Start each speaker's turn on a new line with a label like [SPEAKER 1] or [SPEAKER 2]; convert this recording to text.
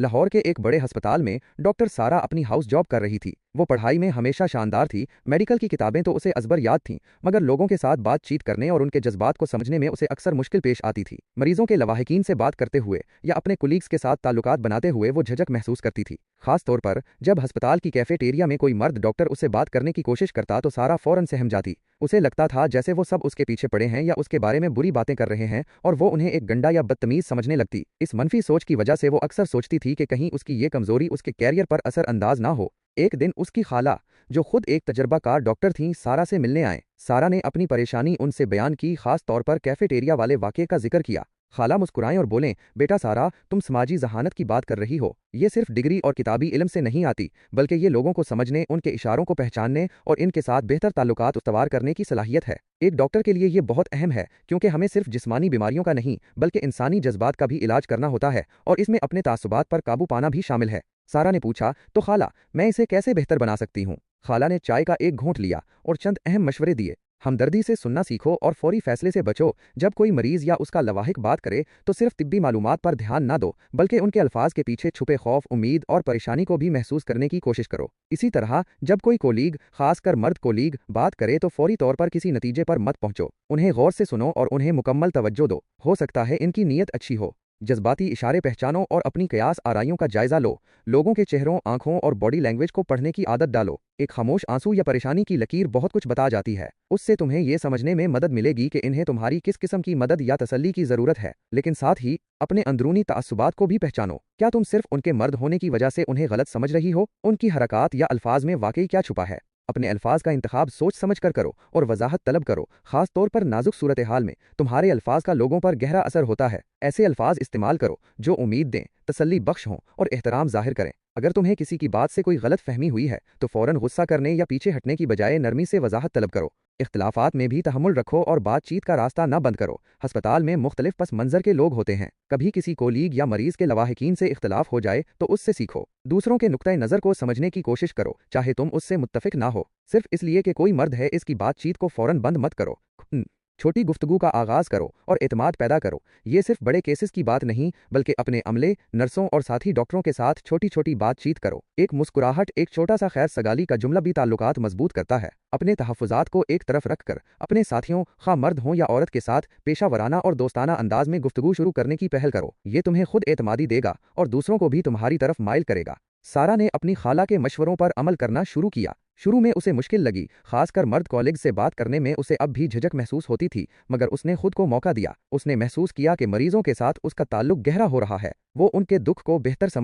[SPEAKER 1] लाहौर के एक बड़े अस्पताल में डॉक्टर सारा अपनी हाउस जॉब कर रही थी। वो पढ़ाई में हमेशा शानदार थी, मेडिकल की किताबें तो उसे अजबर याद थीं, मगर लोगों के साथ बातचीत करने और उनके जज्बात को समझने में उसे अक्सर मुश्किल पेश आती थी। मरीजों के लवाहिकीन से बात करते हुए या अपने कुलीग्स के साथ ताल्लुकात बनाते हुए वो झिझक महसूस करती थी। खास तौर पर जब अस्पताल की कैफेटेरिया में कोई मर्द डॉक्टर उससे बात करने की कोशिश करता तो सारा फौरन सहम जाती। उसे लगता था जैसे वो सब उसके पीछे पड़े हैं या उसके बारे में बुरी बातें कर रहे हैं और वो उन्हें एक गंडा या बदतमीज समझने लगती। इस मनफी सोच की वजह से वो अक्सर सोचती थी कि कहीं उसकी ये कमजोरी उसके कैरियर पर असर अंदाज ना हो। एक दिन उसकी खाला, जो खुद एक तजर्बाकार डॉक्टर थीं, सारा से मिलने आए। सारा ने अपनी परेशानी उनसे बयान की, खास तौर पर कैफेटेरिया वाले वाक़े का जिक्र किया। खाला मुस्कुराएं और बोलें, बेटा सारा, तुम समाजी जहानत की बात कर रही हो। ये सिर्फ डिग्री और किताबी इल्म से नहीं आती, बल्कि ये लोगों को समझने, उनके इशारों को पहचानने और इनके साथ बेहतर ताल्लुकात उस्तवार करने की सलाहियत है। एक डॉक्टर के लिए ये बहुत अहम है, क्योंकि हमें सिर्फ जिस्मानी बीमारियों का नहीं बल्कि इंसानी जज्बात का भी इलाज करना होता है और इसमें अपने तासुबात पर काबू पाना भी शामिल है। सारा ने पूछा, तो खाला, मैं इसे कैसे बेहतर बना सकती हूँ? खाला ने चाय का एक घूंट लिया और चंद अहम मशवरे दिए। हमदर्दी से सुनना सीखो और फौरी फैसले से बचो। जब कोई मरीज या उसका लवाहिक बात करे तो सिर्फ तिब्बी मालूमात पर ध्यान ना दो, बल्कि उनके अल्फाज के पीछे छुपे खौफ, उम्मीद और परेशानी को भी महसूस करने की कोशिश करो। इसी तरह जब कोई कोलीग, खासकर मर्द कोलीग, बात करे तो फौरी तौर पर किसी नतीजे पर मत पहुंचो। उन्हें गौर से सुनो और उन्हें मुकम्मल तवज्जो दो। हो सकता है इनकी नीयत अच्छी हो। जज्बाती इशारे पहचानो और अपनी कयास आराइयों का जायजा लो। लोगों के चेहरों, आंखों और बॉडी लैंग्वेज को पढ़ने की आदत डालो। एक खामोश आंसू या परेशानी की लकीर बहुत कुछ बता जाती है। उससे तुम्हें यह समझने में मदद मिलेगी कि इन्हें तुम्हारी किस किस्म की मदद या तसल्ली की जरूरत है। लेकिन साथ ही अपने अंदरूनी तासुबात को भी पहचानो। क्या तुम सिर्फ उनके मर्द होने की वजह से उन्हें गलत समझ रही हो? उनकी हरकत या अल्फाज में वाकई क्या छुपा है? अपने अल्फाज का इंतखाब सोच समझ कर करो और वजाहत तलब करो। खास तौर पर नाजुक सूरत हाल में तुम्हारे अल्फाज का लोगों पर गहरा असर होता है। ऐसे अल्फाज इस्तेमाल करो जो उम्मीद दें, तसल्ली बख्श हों और एहतराम जाहिर करें। अगर तुम्हें किसी की बात से कोई गलत फहमी हुई है तो फौरन गुस्सा करने या पीछे हटने की बजाय नरमी से वजाहत तलब करो। इख्तिलाफात में भी तहम्मुल रखो और बातचीत का रास्ता न बंद करो। अस्पताल में मुख्तलिफ पस मंजर के लोग होते हैं। कभी किसी कोलीग या मरीज के लवाहिकीन से इख्तिलाफ हो जाए तो उससे सीखो। दूसरों के नुक्ता नज़र को समझने की कोशिश करो, चाहे तुम उससे मुत्तफिक ना हो। सिर्फ इसलिए कि कोई मर्द है इसकी बातचीत को फौरन बंद मत करो। छोटी गुफ्तगू का आगाज करो और एतमाद पैदा करो। ये सिर्फ बड़े केसेस की बात नहीं, बल्कि अपने अमले, नर्सों और साथी डॉक्टरों के साथ छोटी छोटी बातचीत करो। एक मुस्कुराहट, एक छोटा सा खैर सगाली का जुमला भी ताल्लुकात मजबूत करता है। अपने तहफ़्फ़ुज़ात को एक तरफ रखकर अपने साथियों, खा मर्द हों या औरत, के साथ पेशा वराना और दोस्ताना अंदाज में गुफ्तगू शुरू करने की पहल करो। ये तुम्हें खुद एतमादी देगा और दूसरों को भी तुम्हारी तरफ माइल करेगा। सारा ने अपनी खाला के मशवरों पर अमल करना शुरू किया। शुरू में उसे मुश्किल लगी, खासकर मर्द कॉलेग से बात करने में उसे अब भी झिझक महसूस होती थी, मगर उसने खुद को मौका दिया। उसने महसूस किया कि मरीजों के साथ उसका ताल्लुक गहरा हो रहा है। वो उनके दुख को बेहतर समझ